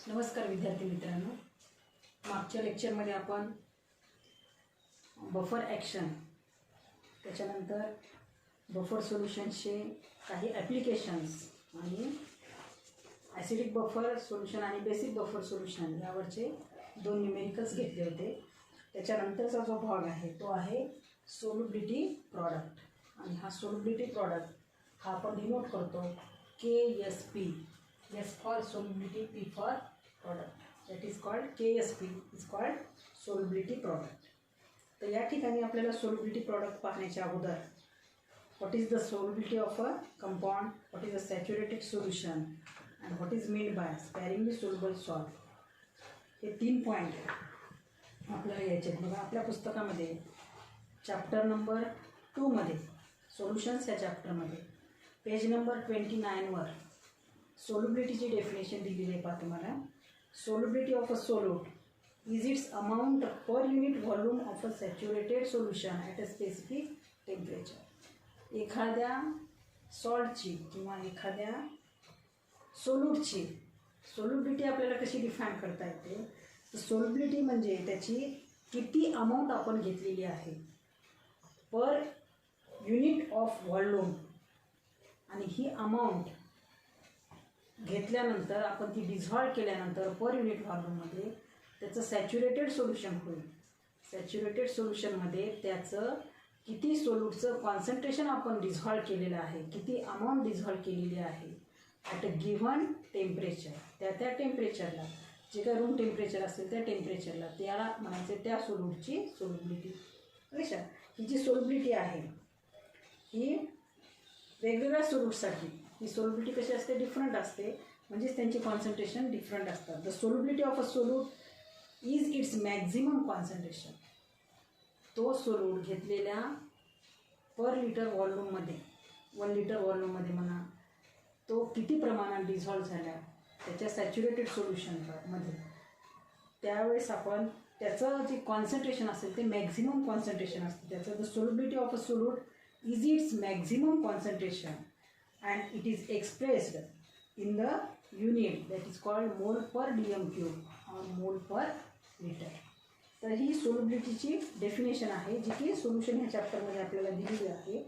नमस्कार विद्यार्थी मित्रांनो, मागच्या लेक्चरमध्ये आपण बफर ॲक्शन त्याच्यानंतर बफर सोल्युशनचे काही ॲप्लिकेशन्स आणि ॲसिडिक बफर सोल्युशन आणि बेसिक बफर सोल्युशन यावरचे 2 न्यूमेरिकल्स घेतले होते। त्याच्यानंतरचा जो भाग आहे तो आहे सोल्युबिलिटी प्रॉडक्ट, आणि हा सोल्युबिलिटी प्रॉडक्ट हा आपण डिनोट करतो KSP, S for solubility, P for product, that is called KSP, is called solubility product। तर या ठिकाणी आपल्याला solubility product पाहण्याच्या अगोदर what is the solubility of a compound, what is a saturated solution and what is meant by sparingly soluble salt, हे 3 point आपल्याला यायचे आहेत। बघा आपल्या पुस्तकामध्ये चॅप्टर नंबर 2 मध्ये सोल्युशन्स या चॅप्टरमध्ये पेज नंबर 29 वर सोल्युबिलिटीची डेफिनेशन दिलेली आहे। पहा तुम्हाला, solubility of a solute is it's amount per unit volume of a saturated solution at a specific temperature. एखाद्या सॉल्टची किंवा एखाद्या सोल्यूटची सोल्युबिलिटी आपल्याला कशी डिफाईन करता येते, तर सोल्युबिलिटी म्हणजे त्याची किती अमाऊंट आपण घेतलेली आहे पर युनिट ऑफ व्हॉल्यूम, आणि ही अमाऊंट घेतल्यानंतर आपण ती डिझॉल्व केल्यानंतर पर युनिट व्हॉल्यूममध्ये त्याचं सॅच्युरेटेड सोल्युशन होईल। सॅच्युरेटेड सोल्युशनमध्ये त्याचं किती सोल्यूटचं कॉन्सन्ट्रेशन आपण डिझॉल्व केलेलं आहे, किती अमाऊंट डिझॉल्व केलेली आहे ॲट अ गिव्हन टेम्परेचर, त्या टेम्परेचरला जे काय रूम टेम्परेचर असेल त्या टेम्परेचरला त्याला म्हणायचं त्या सोल्यूटची सोल्युबिलिटी। कशा ही जी सोल्युबिलिटी आहे ही वेगवेगळ्या सोल्यूटसाठी ही सोल्युबिलिटी कशी असते, डिफरंट असते, म्हणजेच त्यांची कॉन्सन्ट्रेशन डिफरंट असतात। The solubility of a solute is it's maximum concentration, तो सोल्यूट घेतलेल्या पर लिटर व्हॉल्यूममध्ये 1 लिटर व्हॉल्यूममध्ये म्हणा तो किती प्रमाणात डिझॉल्व झाला त्याच्या सॅच्युरेटेड सोल्युशनमध्ये, त्यावेळेस आपण त्याचं जे कॉन्सन्ट्रेशन असेल ते मॅक्झिमम कॉन्सन्ट्रेशन असते त्याचं। The solubility of a solute is its maximum concentration and it is expressed in the unit that is called mole per dm cube or mole per liter। तर ही सोल्युबिलिटीची definition आहे जी की solution ह्या चॅप्टरमध्ये आपल्याला दिलेली आहे।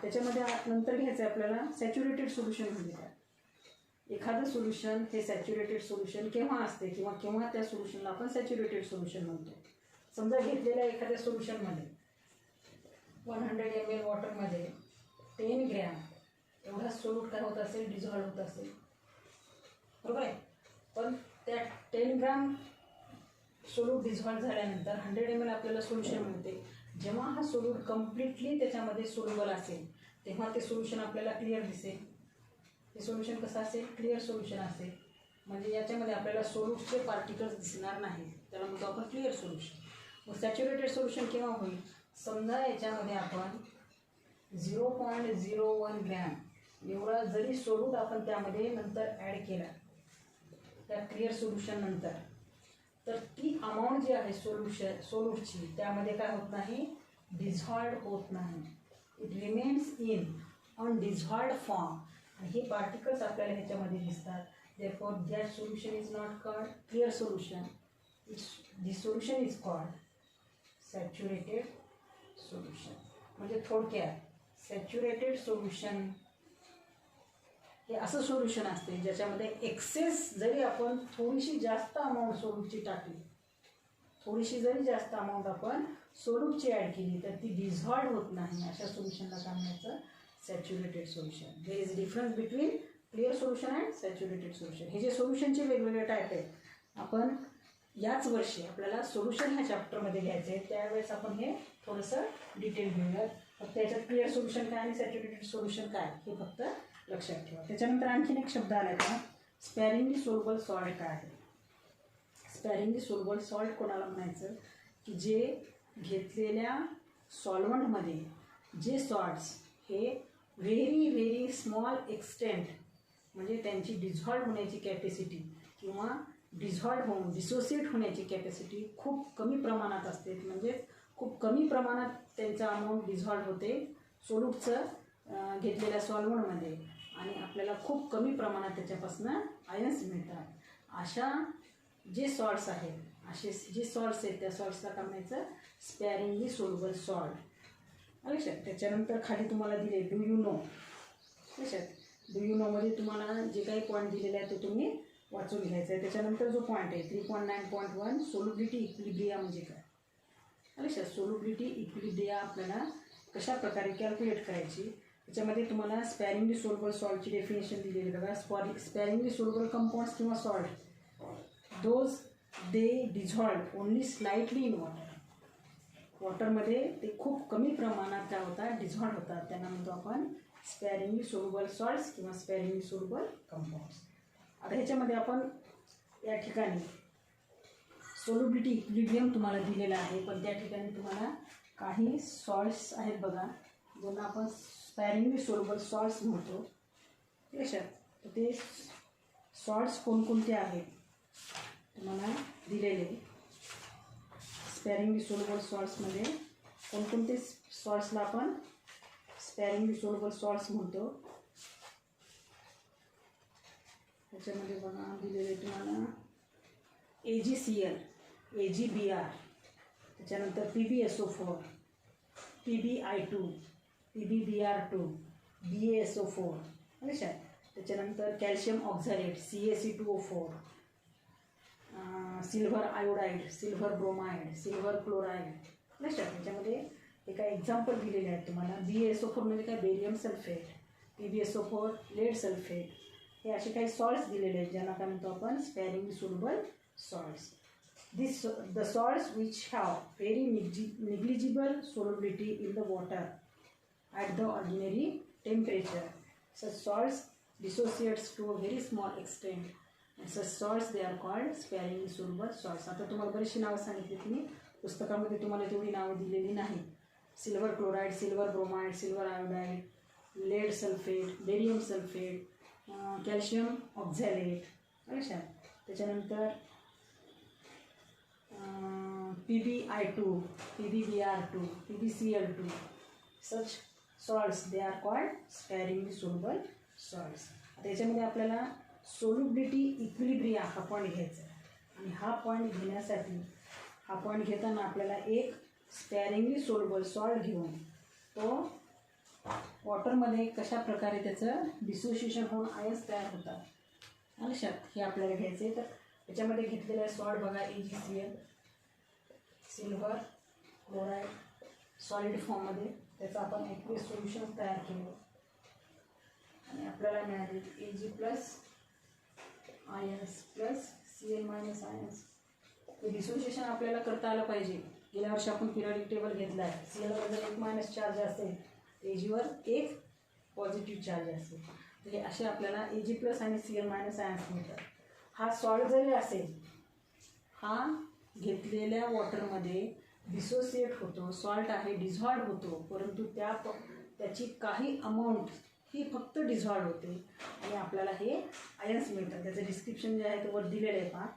त्याच्यामध्ये नंतर घ्यायचं आहे आपल्याला सॅच्युरेटेड सोल्युशन म्हणजे काय। एखादं सोल्युशन हे सॅच्युरेटेड सोल्युशन केव्हा असते किंवा केव्हा त्या सोल्युशनला आपण सॅच्युरेटेड सोल्युशन म्हणतो। समजा घेतलेल्या एखाद्या सोल्युशनमध्ये 100 ml वॉटरमध्ये 10 ग्रॅम एवढा सोल्यूट काय होत असेल, डिझॉल्व होत असेल, बरोबर आहे। पण त्या 10 ग्रॅम सोल्यूट डिझॉल्व झाल्यानंतर 100 ml आपल्याला सोल्युशन मिळते। जेव्हा हा सोल्यूट कम्प्लिटली त्याच्यामध्ये सोल्युबल असेल तेव्हा ते सोल्युशन आपल्याला क्लिअर दिसेल। हे सोल्युशन कसं असेल, क्लिअर सोल्युशन असेल, म्हणजे याच्यामध्ये आपल्याला सोल्यूटचे पार्टिकल्स दिसणार नाही, त्याला म्हणतो आपण क्लिअर सोल्युशन। मग सॅच्युरेटेड सोल्युशन केव्हा होईल, समजा याच्यामध्ये आपण 0.01 ग्रॅम एवढा जरी सोल्यूट आपण त्यामध्ये नंतर ॲड केला त्या क्लिअर सोल्युशन नंतर, तर ती अमाऊंट जी आहे सोल्यूटची त्यामध्ये काय होत नाही, डिझॉल्व होत नाही, इट रिमेन्स इन अनडिझॉल्व्ड फॉर्म, आणि हे पार्टिकल्स आपल्याला ह्याच्यामध्ये दिसतात। Therefore that solution is not called clear solution, this solution is called saturated solution. म्हणजे थोडक्यात सॅच्युरेटेड सोल्युशन हे असं सोल्युशन असते ज्याच्यामध्ये एक्सेस जरी आपण थोडीशी जास्त अमाऊंट सोल्यूटची टाकली, थोडीशी जरी जास्त अमाऊंट आपण सोल्यूटची ॲड केली तर ती डिझॉल्व होत नाही, अशा सोल्युशनला काय म्हणायचं, saturated solution. There is difference between clear solution and saturated solution. हे जे सोल्युशनचे वेगवेगळे टाईप आहेत, आपण याच वर्षी आपल्याला सोल्युशन ह्या चॅप्टरमध्ये घ्यायचं आहे, त्यावेळेस आपण हे थोडंसं डिटेल घेऊयात। फक्त त्याच्यात क्लिअर सोल्युशन काय आणि सॅच्युरेटेड सोल्युशन काय हे फक्त लक्षात ठेवा। त्याच्यानंतर आणखीन एक शब्द आला का, स्पॅरिंगली सोल्युबल सॉल्ट काय आहे। स्पॅरिंगली सोल्युबल सॉल्ट कोणाला म्हणायचं, की जे घेतलेल्या सॉल्वंटमध्ये जे सॉल्ट्स हे व्हेरी व्हेरी स्मॉल एक्सटेंट, म्हणजे त्यांची डिझॉल्व होण्याची कॅपॅसिटी किंवा डिझॉल्व होऊन डिसोसिएट होण्याची कॅपॅसिटी खूप कमी प्रमाणात असते, म्हणजे खूप कमी प्रमाणात त्यांचा अमाऊंट डिझॉल्व होते सोल्यूटचं घेतलेल्या सॉल्वंटमध्ये, आणि आपल्याला खूप कमी प्रमाणात त्याच्यापासून आयन्स मिळतात। अशा जे सॉल्ट्स आहेत, असे जे सॉल्ट्स आहेत त्या सॉल्ट्सला काय म्हणायचं, स्पॅरिंगली सोल्युबल सॉल्ट. लक्षात. त्याच्यानंतर खाली तुम्हाला दिले डू यू नो. लक्षात. डू यू नोमध्ये तुम्हाला जे काही पॉईंट दिलेले आहेत ते तुम्ही वाचून घ्यायचं आहे. त्याच्यानंतर जो पॉईंट आहे 3.9.1 सोल्युबिलिटी इक्विलिब्रिया म्हणजे काय. लक्षात. सोल्युबिलिटी इक्विलिब्रिया आपल्याला कशा प्रकारे कॅल्क्युलेट करायची, त्याच्यामध्ये तुम्हाला स्पॅरिंगली सोल्युबल सॉल्टची डेफिनेशन दिलेली बघा. स्पॅरिंगली सोल्युबल कंपाऊंड्स किंवा salt those they dissolve only slightly in water. वॉटरमध्ये ते खूप कमी प्रमाणात काय होतात, डिझॉल्व होतात. त्यांना म्हणतो आपण स्पॅरिंगली सोल्युबल सॉल्ट्स किंवा स्पॅरिंगली सोल्युबल कंपाऊंड्स. आता ह्याच्यामध्ये आपण या ठिकाणी सोल्युबिलिटी इक्विलिब्रियम तुम्हाला दिलेला आहे, पण त्या ठिकाणी तुम्हाला काही सॉल्ट्स आहेत बघा, ज्यांना आपण स्पॅरिंगली सोल्युबल सॉल्ट्स म्हणतो. लक्षात. तर ते सॉल्ट्स कोणकोणते आहेत तुम्हाला दिलेले. स्पॅरिंगली सोल्युबल सॉल्ट्समध्ये कोणकोणते सॉल्ट्सला आपण स्पॅरिंगली सोल्युबल सॉल्ट्स म्हणतो. त्याच्यामध्ये बघा दिलेले तुम्हाला AgCl, AgBr, त्याच्यानंतर PbSO4, PbI2, PbBr2, BaSO4. लक्षात. त्याच्यानंतर calcium oxalate CaC2O4, silver iodide, silver bromide, silver chloride. लक्षात. त्याच्यामध्ये एका एक्झाम्पल दिलेले आहेत तुम्हाला. BaSO4 म्हणजे काय, barium sulphate. PbSO4 laid sulphate. हे असे काही सॉल्ट्स दिलेले आहेत ज्यांना काय म्हणतो आपण sparingly soluble salts. The salts which have very negligible solubility in the water at the ordinary temperature. Such salts dissociates to a very small extent. Such salts they are called sparingly soluble salts. आता तुम्हाला बरीचशी नावं सांगितली, तुम्ही पुस्तकामध्ये तुम्हाला तेवढी नावं दिलेली नाही. Silver chloride, silver bromide, silver iodide, lead sulphate, barium sulphate, calcium oxalate. लक्षात. त्याच्यानंतर PbI2, PbBr2, PbCl2. Such salts they are called sparingly soluble salts. आता याच्यामध्ये आपल्याला सोल्युबिलिटी इक्विलिब्रिया हा पॉईंट घ्यायचा आहे, आणि हा पॉईंट घेण्यासाठी हा पॉईंट घेताना आपल्याला एक स्पॅरिंगली सोल्युबल सॉल्ट घेऊन तो वॉटरमध्ये कशा प्रकारे त्याचं डिसोसिएशन होऊन आयन्स तयार होतात. लक्षात. हे आपल्याला घ्यायचं आहे. तर याच्यामध्ये घेतलेला सॉल्ट बघा AgCl, सिल्व्हर क्लोराईड सॉलिड फॉर्ममध्ये, त्याचं आपण एक्विस सोल्युशन तयार केलं आणि आपल्याला मिळाले Ag+ ions plus Cl- ions. हे डिसोसिएशन आपल्याला करता आलं पाहिजे. गेल्या वर्षी आपण पिरियडिक टेबल घेतला आहे. Clवर जर 1- चार्ज असेल, Agवर 1 पॉझिटिव्ह चार्ज असेल, तर हे असे आपल्याला Ag+ आणि Cl- आयन्स मिळतात. हा सॉल्ट जरी असेल, हा घेतलेल्या वॉटरमध्ये डिसोसिएट होतो, सॉल्ट आहे डिझॉल्व होतो, परंतु त्याची काही अमाऊंट ही फक्त डिझॉल्व होते आणि आपल्याला हे आयन्स मिळतात. त्याचं डिस्क्रिप्शन जे आहे ते वर दिलेलं आहे पहा.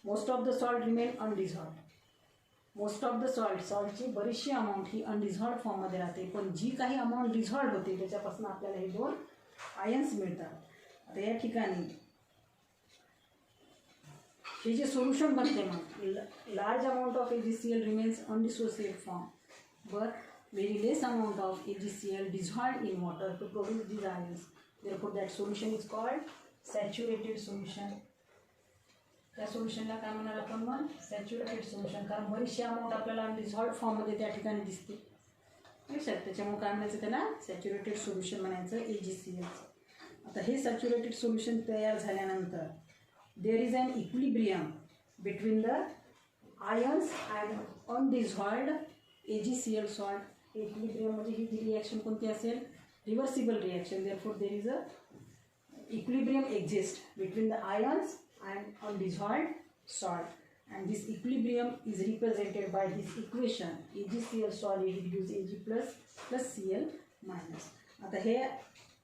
Most of the salt remain undissolve. Most of the सॉल्टची बरीचशी अमाऊंट ही अनडिझॉल्व फॉर्ममध्ये राहते, पण जी काही अमाऊंट डिझॉल्व होते त्याच्यापासून आपल्याला हे 2 आयन्स मिळतात. आता या ठिकाणी हे जे सोल्युशन बनते, मग large amount of AgCl remains undissociate form, but very less amount of AgCl dissolved in water to produce these ions. Therefore, that solution is called saturated solution. त्या सोल्युशनला काय म्हणाल आपण मग सॅच्युरेटेड सोल्युशन, कारण बरीचशी अमाऊंट आपल्याला अनडिझॉल्व्ड फॉर्ममध्ये त्या ठिकाणी दिसते. लक्षात. त्याच्यामुळे काय म्हणायचं त्याला सॅच्युरेटेड सोल्युशन म्हणायचं AgCl. आता हे सॅच्युरेटेड सोल्युशन तयार झाल्यानंतर there is an equilibrium between the ions and undissolved AgCl salt. Equilibrium म्हणजे ही रिॲक्शन कोणती असेल, reversible reaction. Therefore there is a equilibrium exist between the ions and undissolved salt, and this equilibrium is represented by this equation AgCl solid gives Ag+ + Cl-. आता हे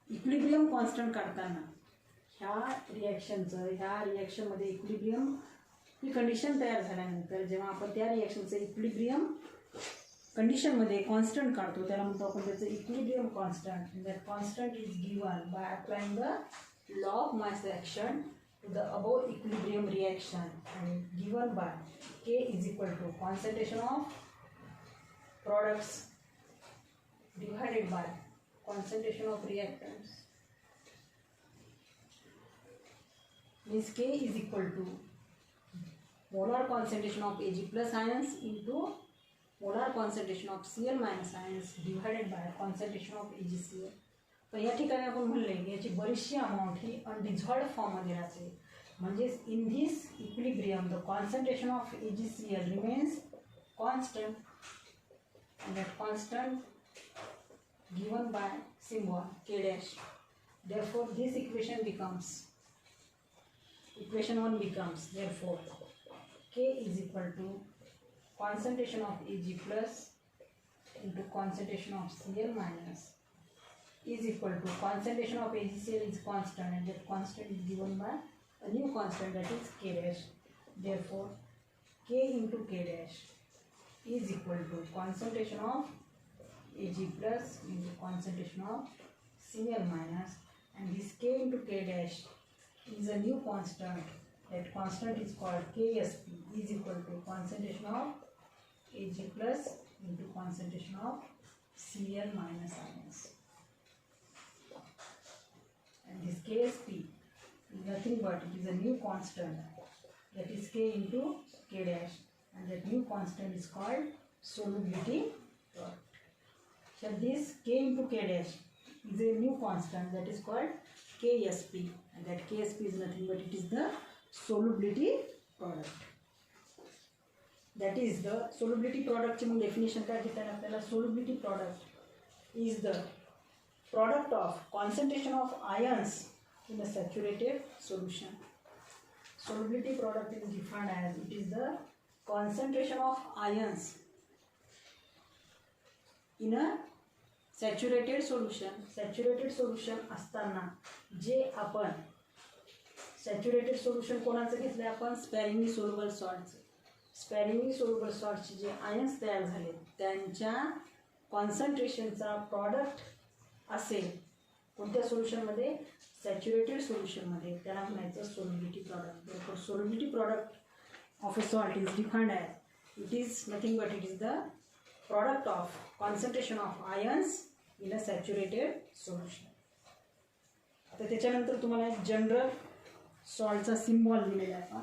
equilibrium constant काढताना ह्या रिॲक्शनमध्ये equilibrium ही condition तयार झाल्यानंतर जेव्हा आपण त्या रिॲक्शनचं equilibrium कंडिशनमध्ये कॉन्स्टंट काढतो त्याला म्हणतो आपण त्याचं equilibrium constant. That constant is given by applying the law of mass action to the above equilibrium reaction and given by K is equal to concentration of products divided by concentration of reactants, means K is equal to molar concentration of Ag plus ions into molar concentration of Cl minus ions divided by concentration of AgCl. तर या ठिकाणी आपण म्हणले की याची बरीचशी amount ही अनडिझॉल्व्ड फॉर्ममध्ये राहते, म्हणजेच in this equilibrium the concentration of AgCl remains constant and that constant given by symbol K dash. Therefore this equation becomes, equation 1 becomes, therefore K is equal to concentration of Ag plus into concentration of Cl minus is equal to concentration of AgCl is constant and that constant is given by a new constant that is K dash. Therefore K into K dash is equal to concentration of Ag plus into concentration of Cl minus, and this K into K dash is a new constant. That constant is called Ksp is equal to concentration of Ag plus into concentration of Cl minus ions. And this Ksp is nothing but it is a new constant that is K into K dash, and that new constant is called solubility product. So this K into K dash is a new constant that is called Ksp, and that Ksp is nothing but it is the solubility product. That is the solubility product ची मग definition काय घेता येईल आपल्याला? solubility product is the product of concentration of ions in a saturated solution. Solubility product is defined as it is the concentration of ions in a saturated solution. Saturated solution असताना जे आपण saturated solution कोणाचं घेतलं आहे आपण? Sparingly soluble सॉल्टचं. स्पॅरिंगली soluble सॉल्टचे जे ions तयार झाले त्यांच्या कॉन्सन्ट्रेशनचा प्रॉडक्ट असेल कोणत्या सोल्युशनमध्ये? सॅच्युरेटेड सोल्युशनमध्ये, त्याला म्हणायचं solubility product. therefore solubility product of a salt is defined as it is nothing but it is the product of concentration of ions in a saturated solution. आता त्याच्यानंतर तुम्हाला एक जनरल सॉल्टचा सिम्बॉल दिलेला आहे.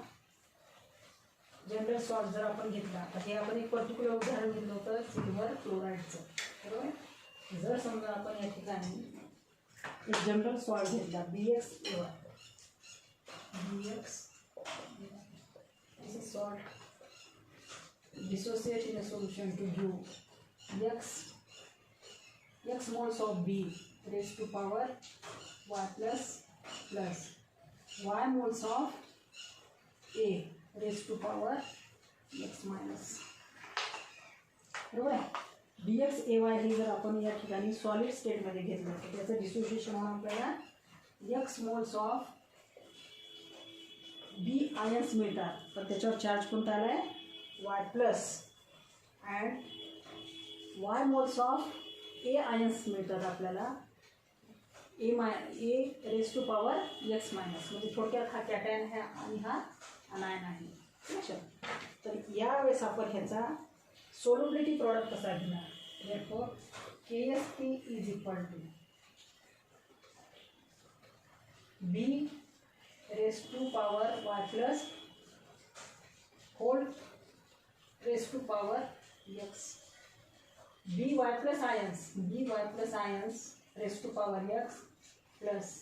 जनरल सॉल्ट जर आपण घेतला तर हे आपण एक पर्टिक्युलर उदाहरण घेतलं होतं सिल्वर क्लोराईडचं, बरोबर. जर समजा आपण या ठिकाणी एक जनरल सॉल्ट घेतला BxAy, BX this is salt, dissociate in a solution to give x moles of B raised to power y plus y moles of A raised to power x minus, बरोबर आहे. BxAy हे जर आपण या ठिकाणी solid स्टेटमध्ये घेतलं तर त्याचं डिसोसिएशन म्हणून आपल्याला x moles of B ions मिळतात, पण त्याच्यावर चार्ज कोणता आला आहे? y plus, and y moles of A ions मिळतात आपल्याला A raise to power x minus, म्हणजे थोडक्यात हा कॅटायन आहे आणि हा अनायन आहे. लक्षात. तर यावेळेस आपण ह्याचा सोल्युबिलिटी प्रॉडक्ट कसा घेणार? therefore Ksp is equal to B raised to power y plus whole raised to power x. By plus ions raised to power x plus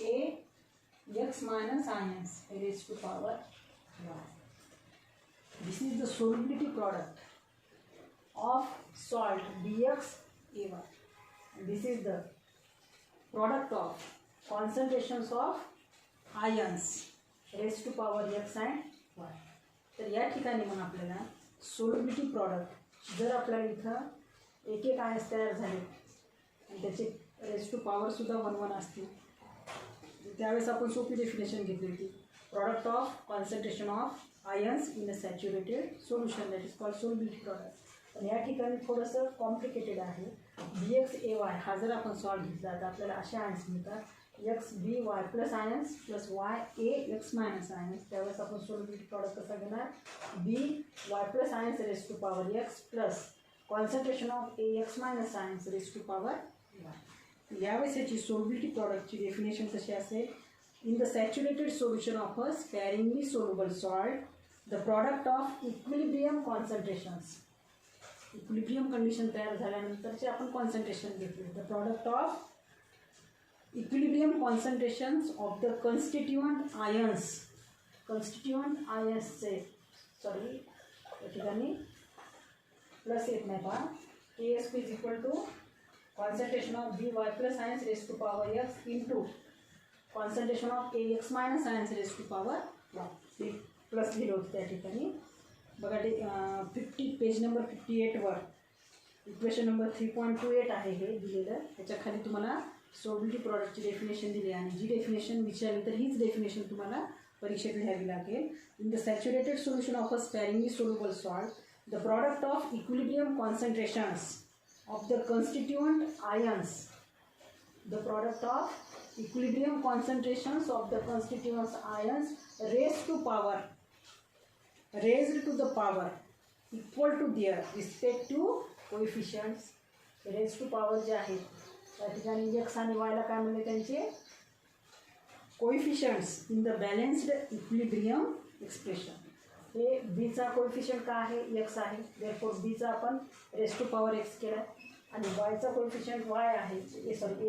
A x minus ions raised to power y. This is the solubility product of salt BxAy. This is the product of concentrations of ions raised to power x and y. तर या ठिकाणी मग आपल्याला solubility product जर आपल्याला इथं एक एक आयन्स तयार झाले आणि त्याचे रेज टू पॉवरसुद्धा 1 1 असतील, त्यावेळेस आपण सोपी डेफिनेशन घेतली होती. Product of concentration of ions in a saturated solution that is called solubility product. पण या ठिकाणी थोडंसं कॉम्प्लिकेटेड आहे. BxAy हा जर आपण सॉल्ट घेतला तर आपल्याला असे आयन्स मिळतात x b Y plus ions plus y a x minus ions. त्यावेळेस आपण सोल्युबिलिटी प्रॉडक्ट कसा घेणार, b Y plus ions raise to power x plus concentration of A x minus ions raise to power y. यावेळेस याची solubility प्रॉडक्टची definition कशी असेल, in the saturated solution of a sparingly soluble salt the product of equilibrium concentrations. Equilibrium condition तयार झाल्यानंतरचे आपण concentration घेतले. The product of equilibrium concentrations of the constituent ions. constituent ions चे सॉरी या ठिकाणी प्लस येत नाही पहा. KSP is equal to concentration of B Y plus ions raise to power X into concentration of A x minus ions raise to power Y. Plus लिहिलं होतं त्या ठिकाणी बघा. पेज नंबर 58वर इक्वेशन नंबर 3.28 आहे हे दिलेलं. त्याच्या खाली तुम्हाला सोल्युबिलिटी प्रॉडक्टची डेफिनेशन दिली आणि जी डेफिनेशन विचारली तर हीच डेफिनेशन तुम्हाला परीक्षेत लिहावी लागेल. In the saturated solution of a sparingly soluble salt the product of equilibrium concentrations of the constituent ions. The product of equilibrium concentrations of the constituent ions raised to the power equal to their respective coefficients. Raise to power जे आहेत त्या ठिकाणी x आणि वायला काय म्हणले त्यांचे coefficients in the balanced equilibrium expression. हे बीचा कोएफिशियंट काय आहे, एक्स आहे. देअरफॉर बीचा आपण रेस टू पॉवर एक्स केला आणि वायचा कोएफिशियंट वाय आहे.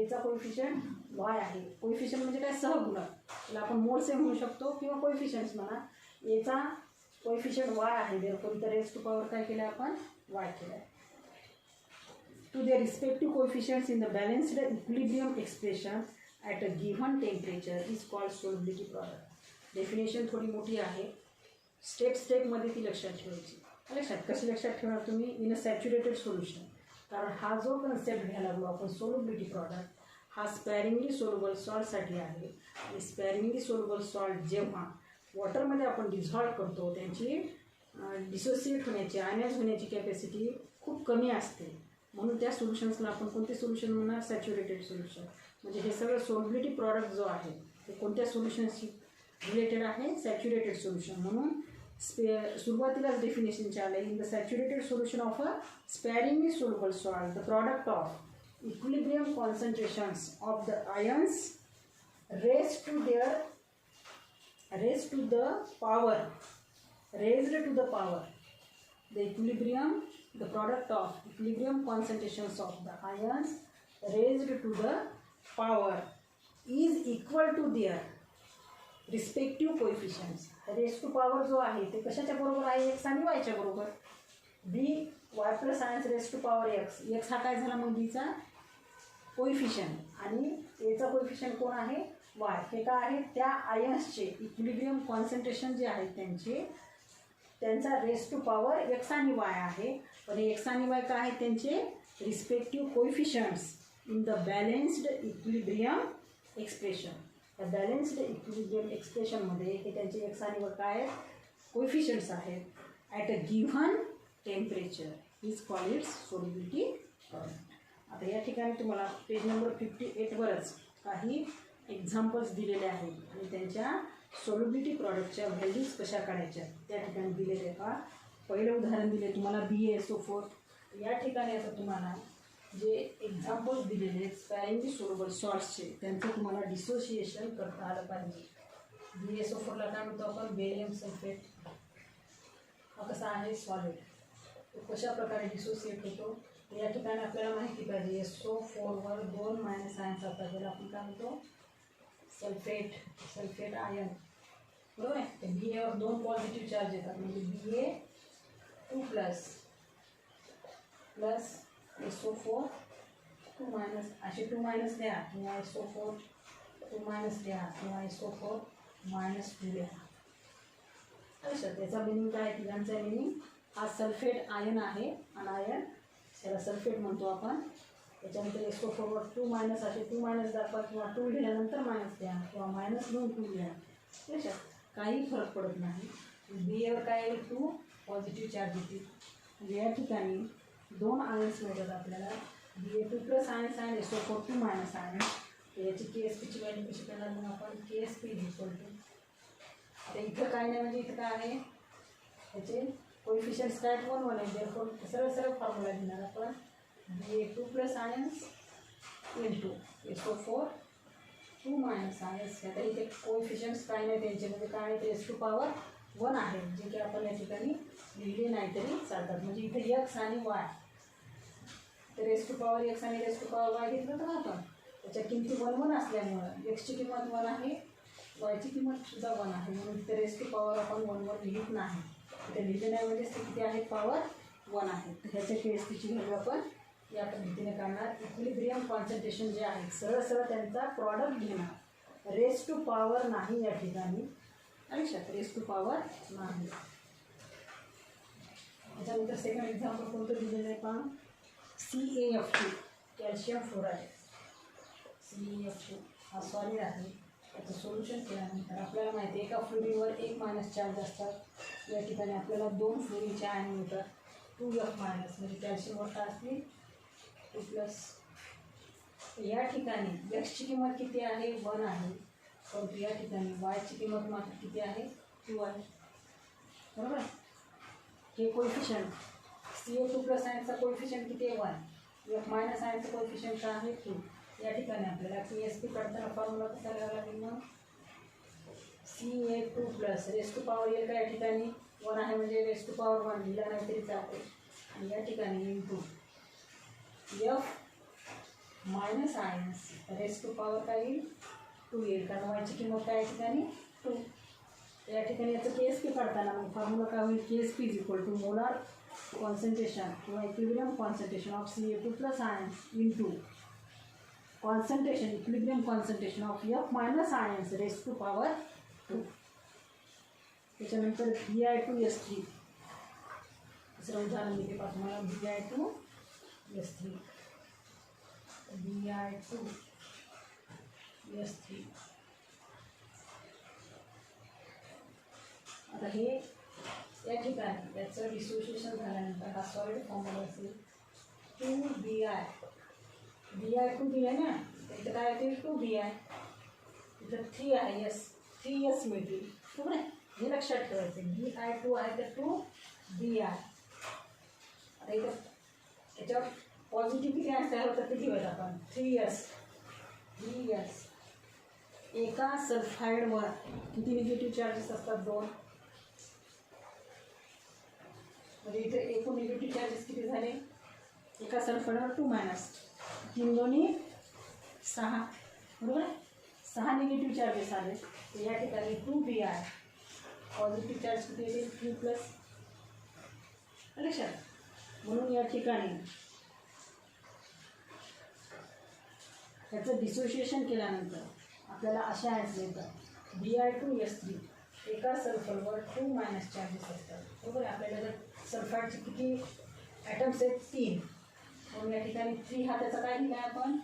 एचा कोएफिशियंट वाय आहे. कोएफिशियंट म्हणजे काय, सहगुणक. त्याला आपण मोड्स म्हणू शकतो किंवा कोएफिशियंट्स म्हणा. एचा कोएफिशियंट वाय आहे. देअरफॉर इथं रेस टू पॉवर काय केलं आपण, वाय केलं आहे. To their respective coefficients in the balanced equilibrium expression at a given temperature is called solubility product. Definition थोडी मोठी आहे. स्टेपमध्ये ती लक्षात ठेवायची. लक्षात कशी लक्षात ठेवणार तुम्ही, इन अ सॅच्युरेटेड सोल्युशन. कारण हा जो कन्सेप्ट घ्यायला लागलो आपण सोल्युबिलिटी प्रॉडक्ट हा स्पॅरिंगली सोल्युबल सॉल्टसाठी आहे. आणि स्पॅरिंगली सोल्युबल सॉल्ट जेव्हा वॉटरमध्ये आपण डिझॉल्व करतो त्यांची डिसोसिएट होण्याची आयनाइज होण्याची कॅपॅसिटी खूप कमी असते. म्हणून त्या सोल्युशन्सला आपण कोणते सोल्युशन म्हणणार, सॅच्युरेटेड सोल्युशन. म्हणजे हे सगळं सोल्युबिलिटी प्रॉडक्ट जो आहे ते कोणत्या सोल्युशनशी रिलेटेड आहे, सॅच्युरेटेड सोल्युशन. म्हणून सुरुवातीलाच डेफिनेशनचे आले, in the saturated solution of a sparingly soluble salt the product of equilibrium concentrations of the ions raised to the power the product of equilibrium concentrations of the ions raised to the power is equal to their respective coefficients. Raise to power जो आहे ते कशाच्या बरोबर आहे, x आणि वायच्या बरोबर. B Y plus ions raise to power x. X हा काय झाला मग बीचा कोएफिशियंट आणि एचा कोएफिशियंट कोण आहे, वाय. हे काय आहे, त्या आयन्सचे इक्विलिब्रियम कॉन्सन्ट्रेशन जे आहेत त्यांचा रेस टू पॉवर एक्स आणि वाय आहे. पण एक्स आणि वाय काय आहेत त्यांचे respective coefficients in the balanced equilibrium expression. त्या बॅलेन्स्ड इक्विलिब्रियम एक्सप्रेशनमध्ये हे त्यांचे एक्स आणि वाय काय आहेत, कोएफिशियंट्स आहेत. At a given temperature is called its solubility product. आता या ठिकाणी तुम्हाला पेज नंबर 58वरच काही एक्झाम्पल्स दिलेले आहेत आणि त्यांच्या सोल्युबिलिटी प्रॉडक्टच्या व्हॅल्यूज कशा काढायच्या त्या ठिकाणी दिलेले का. पहिलं उदाहरण दिले तुम्हाला BaSO4. या ठिकाणी आता तुम्हाला जे एक्झाम्पल्स दिलेले आहेत स्पॅरिंगली सोल्युबल सॉल्ट्सचे त्यांचं तुम्हाला डिसोसिएशन करता आलं पाहिजे. BaSO4ला काय म्हणतो आपण, बेरियम सल्फेट. हा कसा आहे, सॉलिड. तो कशा प्रकारे डिसोसिएट होतो या ठिकाणी आपल्याला माहिती पाहिजे. SO4वर 2 मायनस आयन जातात ज्याला आपण काय म्हणतो, सल्फेट आयन. बरोबर आहे. तर Baवर 2 पॉझिटिव्ह चार्ज येतात म्हणजे Ba2 प्लस SO4 2 मायनस, असे 2 मायनस लिहा किंवा SO4 2 मायनस लिहा किंवा SO4 -2 लिहा. अच्छा, त्याचा मिनिंग काय, तिघांचा मिनिंग हा सल्फेट आयन आहे. आणि आयन त्याला सल्फेट म्हणतो आपण. त्याच्यानंतर SO4वर 2 मायनस, असे 2 मायनस दाखवा किंवा 2 लिहिल्यानंतर मायनस लिहा किंवा -2 लिहा. लक्षात काही फरक पडत नाही. Baवर काय येईल, 2 पॉझिटिव्ह चार्ज येतील. म्हणजे या ठिकाणी 2 आयन्स मिळतात आपल्याला. Ba2 प्लस आयन्स आणि SO4 2 मायनस आयन्स. याची KSPची व्हॅल्यू कशी करणार मग आपण KSP इज इक्वल टू, आता इथं काय नाही म्हणजे इथं काय आहे याचे कोइफिशियंट्स काय 1 1 आहे, देअरफॉर सरळ सरळ फॉर्म्युला घेणार आपण BA2 plus ions into SO4 2 minus ions. आता इथे कोइफिशियंट्स काय नाही त्यांचे म्हणजे काय आहे ते S⁴ 1 आहे जे की आपण या ठिकाणी लिहिले नाही तरी चालतात. म्हणजे इथे x आणि y तर S⁴x आणि S⁴y घेतलं तर आपण त्याच्या किमती 1 1 असल्यामुळं एक्सची किंमत 1 आहे, वायची किंमत सुद्धा 1 आहे, म्हणून इथे S⁴ आपण 1 1 लिहित नाही. इथे लिहिले नाही म्हणजे ते किती आहे पॉवर 1 आहे. तर ह्याच्या KSPची व्हॅल्यू आपण या पद्धतीने काढणार. इक्विलिब्रियम कॉन्सन्ट्रेशन जे आहे सरळ सरळ त्यांचा प्रॉडक्ट घेणार, रेस टू पॉवर नाही या ठिकाणी, लक्षात रेस टू पॉवर नाही. त्याच्यानंतर सेकंड एक्झाम्पल कोणतं दिलेलं आहे पहा, CaF2 कॅल्शियम फ्लोराईड. CaF2 हा सॉलिड आहे, त्याचं सोल्युशन केल्यानंतर आपल्याला माहिती आहे एका फ्लोरीनवर 1 मायनस चार्ज असतात. या ठिकाणी आपल्याला 2 फ्लोरीनचे आयन मिळतात 2F मायनस, म्हणजे कॅल्शियमवर काय असते 2 प्लस. या ठिकाणी एक्सची किंमत किती आहे 1 आहे, परंतु या ठिकाणी वायची किंमत मात्र किती आहे 2 आहे, बरोबर. हे कोइफिशियंट CA2 प्लस आयनचा कोइफिशियंट किती आहे 1, F मायनस आयनचा कोइफिशियंट काय आहे 2. या ठिकाणी आपल्याला KSP काढताना फॉर्म्युला कसा लिहावा लागेल मग CA2 plus raise to power येईल का या ठिकाणी 1 आहे म्हणजे रेस टू पॉवर 1 लिहिला नाही तरी चालते, आणि या ठिकाणी into F minus ions raise to power काय येईल 2 येईल, कारण वायची किंमत काय या ठिकाणी 2. या ठिकाणी याचं KSP काढताना मग फॉर्म्युला काय होईल KSP is equal to molar concentration किंवा equilibrium concentration of CA2 plus ions into concentration equilibrium concentration of F minus ions raise to power 2. त्याच्यानंतर Bi2S3 दुसरं उदाहरण मी ते पाहतो मला Bi2S3 Bi2S3. आता हे या ठिकाणी याचं डिसोसिएशन झाल्यानंतर हा सॉलिड फॉर्म्युला असेल 2Bi. Bi2 दिलं आहे ना, इथं काय येते 2Bi, इथं 3 आहे 3S मिळतील, बरोबर आहे. हे लक्षात ठेवायचं Bi2 आहे तर 2Bi. आता इथं याच्यावर पॉझिटिव्ह किती तयार होतं ते घेऊयात आपण 3S. एका सल्फाईडवर किती निगेटिव्ह चार्जेस असतात 2, म्हणजे इथे एकूण निगेटिव्ह चार्जेस किती झाले एका सल्फाईडवर 2 मायनस 3 दोन्ही 6, बरोबर आहे. 6 निगेटिव्ह चार्जेस आले तर या ठिकाणी 2Bi पॉझिटिव्ह चार्ज किती येतील 3 प्लस, लक्षात. म्हणून या ठिकाणी त्याचं डिसोसिएशन केल्यानंतर आपल्याला अशा आयन्स मिळतात Bi2S3 एका सल्फरवर 2 मायनस चार्जेस असतात, बरोबर आहे. आपल्याला जर सल्फाईडचे किती ॲटम्स आहेत 3, म्हणून या ठिकाणी 3 हा त्याचा काय लिहिला आपण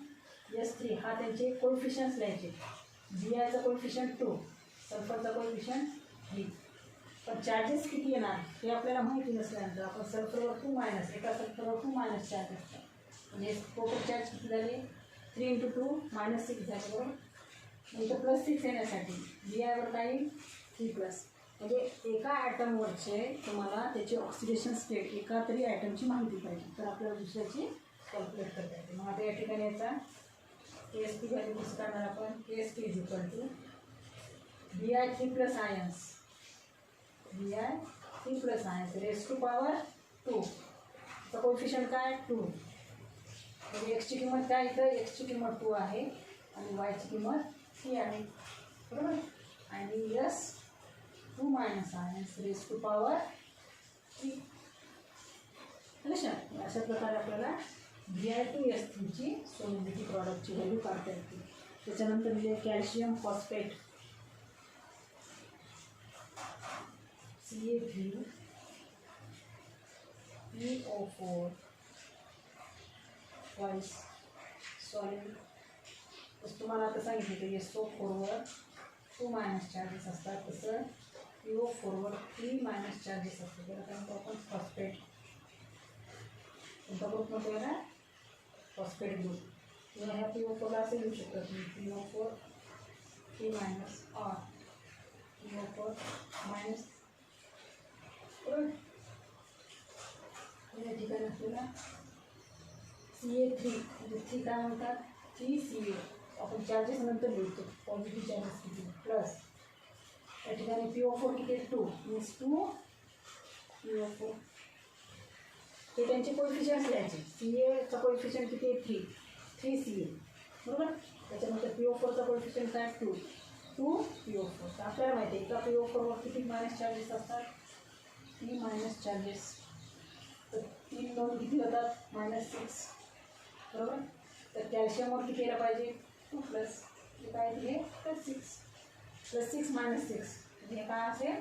S3 हा त्यांचे कोइफिशियंट्स लिहायचे. Biचा कोइफिशियंट 2, सल्फरचा कोइफिशियंट 3, पण चार्जेस किती येणार हे आपल्याला माहिती नसल्यानंतर आपण सल्फरवर 2 मायनस एका सल्फरवर 2 मायनस चार्ज असतात, म्हणजे टोटल चार्ज किती झाले 3 × 2 -6 झाले, बरोबर. इथं +6 येण्यासाठी Biवर काय 3 प्लस, म्हणजे एका ॲटमवरचे तुम्हाला त्याची ऑक्सिडेशन स्टेट एका तरी ॲटमची माहिती पाहिजे तर आपल्याला दुसऱ्याची कॅल्क्युलेट करता येते. मग आता या ठिकाणी याचा KSP व्हॅल्यू कसं काढणार आपण KSP is equal to Bi3 plus ions Bi3 plus ions raise to power 2. तर कोइफिशियंट काय 2, म्हणजे एक्सची किंमत काय इथं एक्सची किंमत 2 आहे आणि वायची किंमत 3 आहे, बरोबर. आणि S 2 minus ions raise to power 3, लक्षात. अशा प्रकारे आपल्याला Bi2S3ची सोल्युबिलिटी प्रॉडक्टची व्हॅल्यू काढता येते. त्याच्यानंतर म्हणजे calcium phosphate CA3PO4 twice solid. तसं तुम्हाला आता सांगितलं की SO4वर 2 मायनस चार्जेस असतात, तसं PO4वर 3 मायनस चार्जेस असतात. त्याला काय म्हणतो आपण फॉस्फेट. कोणता ग्रुप म्हणतो याला फॉस्फेट ग्रुप. किंवा ह्या PO4ला असे लिहू शकता तुम्ही PO4 P minus R PO4 minus या ठिकाणी आपल्याला CA3 म्हणजे 3 काय म्हणतात 3CA आपण चार्जेस नंतर लिहितो पॉझिटिव्ह चार्जेस किती प्लस या ठिकाणी PO4 किती 2 मीन्स 2 PO4 ते त्यांचे कोएफिशियंट्स लिहायचे CAचा कोएफिशियंट किती आहे 3CA बरोबर त्याच्यानंतर PO4चा कोएफिशियंट काय 2 PO4 तर आपल्याला माहिती आहे एका PO4वर किती मायनस चार्जेस असतात 3 मायनस चार्जेस तर 3 2 किती होतात -6 बरोबर तर कॅल्शियमवर किती यायला पाहिजे 2 प्लस हे काय दिले +6 -6 म्हणजे हे काय असेल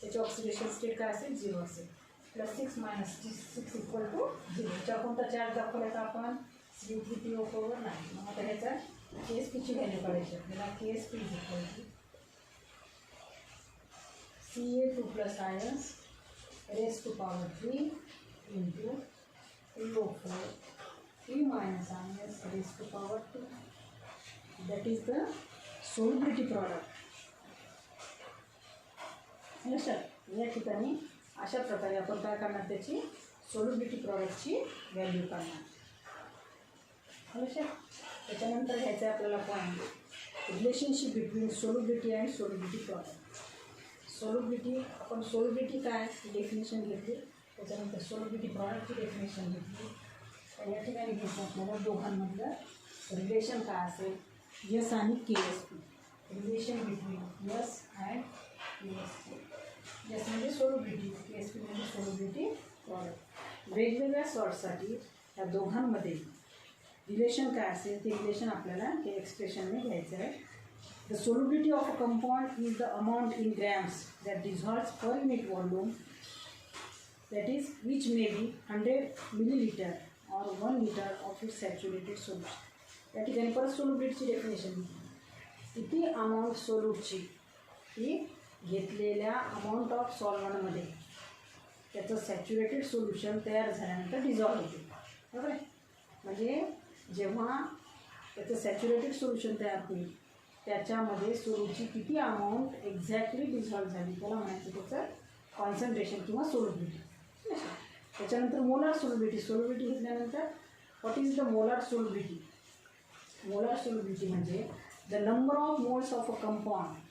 त्याचे ऑक्सिडेशन स्टेट काय असेल 0 असेल +6 - 6 = 0 याच्यावर कोणता चार्ज दाखवला आपण CH3PO4वर नाही मग आता ह्याचा KSPची व्हॅल्यू काढायची आपल्याला KSP Ca2 + ions raised to power 3 into PO4 3 - ions raised to power 2 that is the solubility product. लक्षात या ठिकाणी अशा प्रकारे आपण काय करणार त्याची सोल्युबिलिटी प्रॉडक्टची व्हॅल्यू काढणार लक्षात त्याच्यानंतर घ्यायचं आहे आपल्याला point relationship between solubility and solubility product solubility आपण सोल्युबिलिटी काय डेफिनेशन घेतली त्याच्यानंतर सोल्युबिलिटी प्रॉडक्टची डेफिनेशन घेतली तर या ठिकाणी घ्यायचं आपल्याला दोघांमधलं रिलेशन काय असेल यस आणि KSP relation between yes and KSP yes म्हणजे सोल्युबिलिटी KSP म्हणजे सोल्युबिलिटी प्रॉडक्ट वेगवेगळ्या सॉल्टसाठी या दोघांमध्ये रिलेशन काय असेल ते रिलेशन आपल्याला हे एक्सप्रेशनने घ्यायचं आहे the solubility of a compound is the amount in grams that dissolves per unit volume that is which may be 100 millilitre और 1 litre of it saturated solution या ठिकाणी परत सोल्युबिलिटीची डेफिनेशन किती अमाऊंट सोल्यूटची ही घेतलेल्या अमाऊंट ऑफ सॉल्वंटमध्ये त्याचं सॅच्युरेटेड सोल्युशन तयार झाल्यानंतर dissolve होते बरोबर आहे म्हणजे जेव्हा त्याचं सॅच्युरेटेड सोल्युशन तयार होईल त्याच्यामध्ये सोल्यूटची किती अमाऊंट एक्झॅक्टली डिझॉल्व झाली त्याला म्हणायचं त्याचं कॉन्सन्ट्रेशन किंवा सोल्युबिलिटी त्याच्यानंतर मोलार सोल्युबिलिटी घेतल्यानंतर what is the molar solubility म्हणजे the number of moles of a compound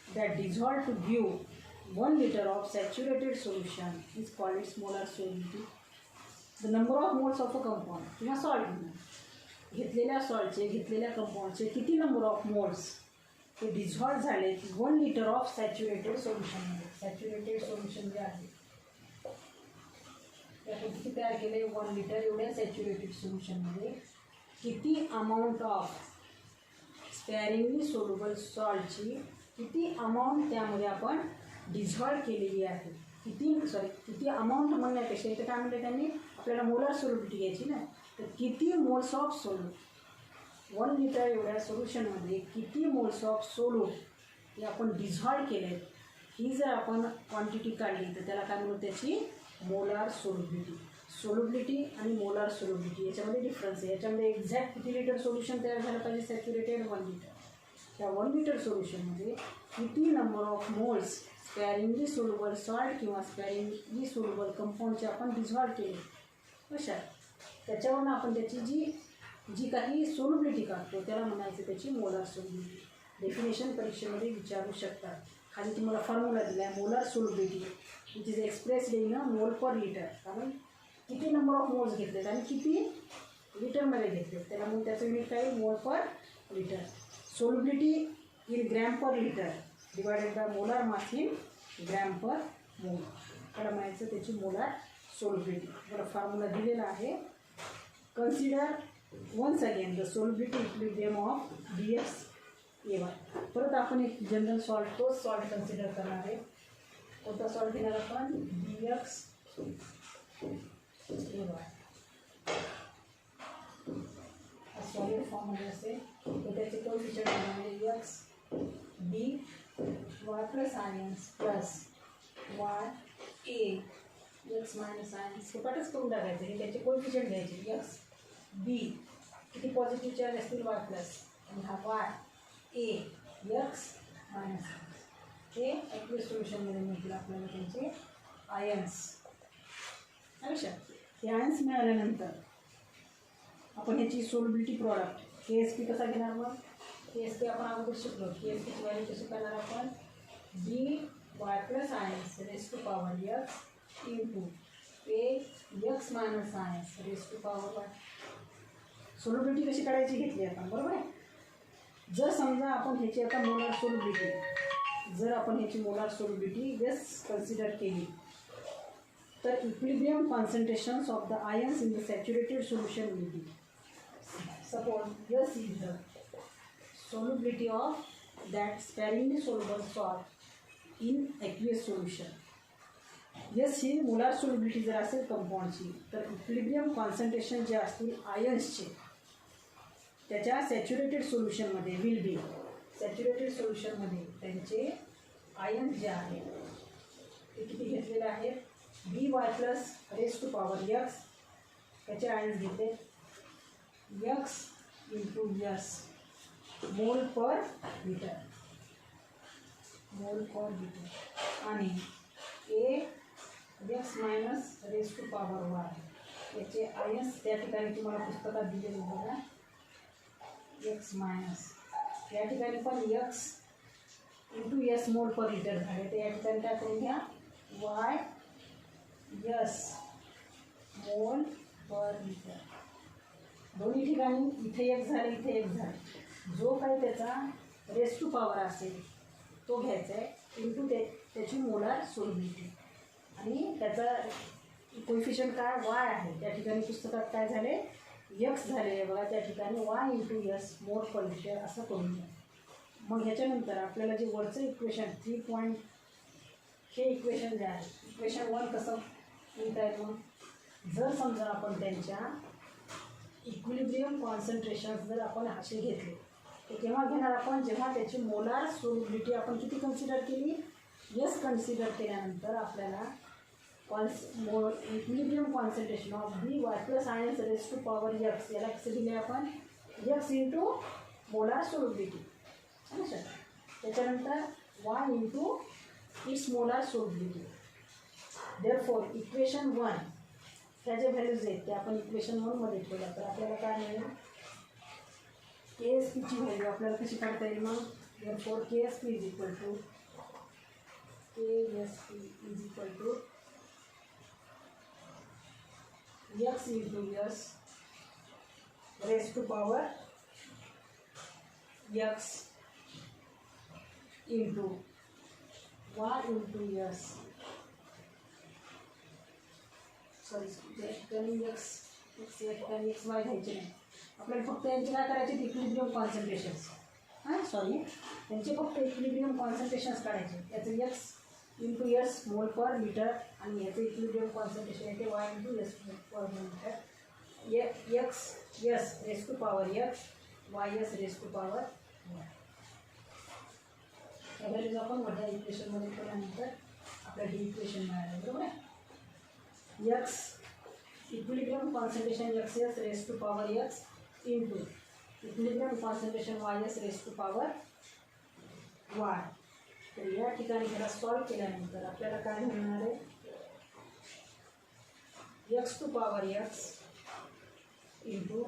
that dissolve to give 1 liter of saturated solution is called its molar solubility. The number of moles of a compound किंवा salt घेतलेल्या सॉल्टचे घेतलेल्या कंपाऊंडचे किती number of moles ते dissolve झाले 1 litre of saturated सोल्युशनमध्ये saturated solution जे आहे ते आपण किती तयार केले 1 लिटर एवढ्या सॅच्युरेटेड सोल्युशनमध्ये किती अमाऊंट ऑफ स्पॅरिंगली सोल्युबल सॉल्टची किती अमाऊंट त्यामध्ये आपण डिझॉल्व केलेली आहे किती अमाऊंट म्हणण्यापेक्षा इथं काय म्हणते त्यांनी आपल्याला मोलार सोल्युबिलिटी घ्यायची ना तर किती मोल्स ऑफ सोल्यूट 1 लिटर एवढ्या सोल्युशनमध्ये किती मोल्स ऑफ सोल्यूट हे आपण डिझॉल्व केले ही जर आपण क्वांटिटी काढली तर त्याला काय म्हणू त्याची मोलार सोल्युबिलिटी आणि मोलार सोल्युबिलिटी याच्यामध्ये डिफरन्स आहे याच्यामध्ये एक्झॅक्ट किती लिटर सोल्युशन तयार झालं पाहिजे सॅच्युरेटेड 1 लिटर त्या 1 लिटर सोल्युशनमध्ये किती number of moles sparingly soluble salt किंवा स्पॅरिंगली सोल्युबल कंपाऊंडचे आपण डिझॉल्व केले कशा त्याच्यावरून आपण त्याची जी काही सोल्युबिलिटी काढतो त्याला म्हणायचं त्याची मोलार सोल्युबिलिटी डेफिनेशन परीक्षेमध्ये विचारू शकतात खाली तुम्हाला फॉर्म्युला दिला आहे molar solubility which is expressed in मोल पर लिटर कारण किती नंबर ऑफ मोल्स घेतलेत आणि किती लिटरमध्ये घेतलेत त्याला मग त्याचं युनिट काय मोल per litre solubility in gram per litre divided by molar mass in gram per मोल त्याला म्हणायचं त्याची मोलार सोल्युबिलिटी बरं फॉर्म्युला दिलेला आहे consider once again the solubility equilibrium of DXAY परत आपण एक जनरल सॉल्ट तोच सॉल्ट कन्सिडर करणार आहे कोणता सॉल्ट घेणार आपण DXAY सॉलिड फॉर्ममध्ये असेल तर त्याचे कोएफिशियंट म्हणजे XB Y plus ions plus YA X minus ions हे पाठच करून टाकायचं हे त्याचे कोएफिशियंट घ्यायचे XB किती पॉझिटिव्ह चार्ज असतील वाय प्लस, आणि हा वाय ए एक्स मायनस हे ॲक्वियस सोल्युशनमध्ये मिळतील आपल्याला त्यांचे आयन्स. लक्षात. हे आयन्स मिळाल्यानंतर आपण ह्याची सोल्युबिलिटी प्रॉडक्ट के एस पी कसा घेणार. मग के एस पी आपण अगोदर शिकलो. के एस पीची व्हॅल्यू कशी करणार आपण, D Y plus ions raise to power X into A x minus ions raise to power Y. Solubility कशी काढायची घेतली आपण, बरोबर आहे. जर समजा आपण ह्याची आता मोलार सोल्युबिलिटी, जर आपण ह्याची मोलार सोल्युबिलिटी यस कन्सिडर केली तर equilibrium concentrations of the ions in the saturated solution will be. Suppose S is the solubility of that sparingly soluble salt in aqueous solution. S he molar solubility जर असेल कंपाऊंडची तर equilibrium concentration जे असतील आयन्सचे त्याच्या saturated सोल्युशनमध्ये will be. Saturated सोल्युशनमध्ये त्यांचे आयन्स जे आहेत ते किती घेतलेले आहेत, b Y plus raise to power x त्याचे आयन्स घेतले x into S mole per litre, mole per litre, आणि a x minus raise to power y याचे आयन्स त्या ठिकाणी तुम्हाला पुस्तकात दिलेले बघा. एक्स मायनस या ठिकाणी पण x into S mole per litre झाले, तर या ठिकाणी काय करून घ्या Y S mole per litre. दोन्ही ठिकाणी इथे एक झाले इथे एक झाले. जो काही त्याचा रेस टू पॉवर असेल तो घ्यायचा आहे इंटू त्याची मोलार सोल्युबिलिटी, आणि त्याचा कोएफिशियंट काय वाय आहे. त्या ठिकाणी पुस्तकात काय झाले एक्स झालेले बघा, त्या ठिकाणी Y into S mole per litre असं करून घ्या. मग ह्याच्यानंतर आपल्याला जे वरचं इक्वेशन 3 हे इक्वेशन जे आहे इक्वेशन 1 कसं लिहिता येईल. मग जर समजा आपण त्यांच्या इक्विलिब्रियम कॉन्सन्ट्रेशन्स जर आपण असे घेतले तर केव्हा घेणार आपण, जेव्हा त्याची मोलार सोल्युबिलिटी आपण किती कन्सिडर केली, यस कन्सिडर केल्यानंतर आपल्याला equilibrium concentration of B Y plus ions raise to power X याला कसं दिले आपण एक्स इंटू मोलार सोल्युबिलिटी. अच्छा, त्याच्यानंतर Y into its molar solubility. Therefore equation 1 ह्या ज्या व्हॅल्यूज आहेत त्या आपण इक्वेशन 1 मध्ये ठेवल्या तर आपल्याला काय मिळेल, के एस पीची व्हॅल्यू आपल्याला कशी काढता येईल. मग therefore K S P is equal to X into S raise to power X into Y into S sorry त्या ठिकाणी एक्स या ठिकाणी एक्स वाय घ्यायचे नाही. आपल्याला फक्त यांचे काय करायचे इक्विलिब्रियम कॉन्सन्ट्रेशन्स. त्यांचे फक्त इक्विलिब्रियम कॉन्सन्ट्रेशन्स काढायचे. याचं x into S mole per litre आणि याचं इक्विलिब्रियम कॉन्सन्ट्रेशन येते Y into S per litre. X S raise to power X Y S raise to power Y. या व्हॅल्यूज आपण मोठ्या इक्वेशनमध्ये केल्यानंतर आपल्याला हे इक्वेशन मिळालं, बरोबर आहे. X equilibrium concentration X S raise to power X into equilibrium concentration Y S raise to power Y. तर या ठिकाणी ह्याला सॉल्व केल्यानंतर आपल्याला काय मिळणार आहे, X to power X into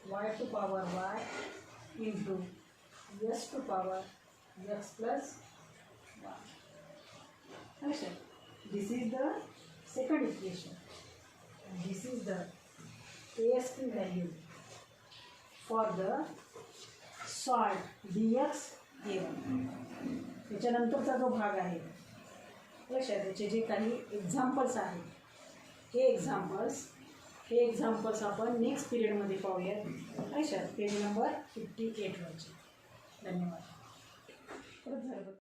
Y to power Y into S to power x plus Y. This is the second equation and this is the ASP value for the salt dx A1. त्याच्यानंतरचा जो भाग आहे लक्षात त्याचे जे काही examples आहेत हे examples आपण नेक्स्ट पिरियडमध्ये पाहूयात. लक्षात पेज नंबर 58 वरचे. धन्यवाद. परत झालं.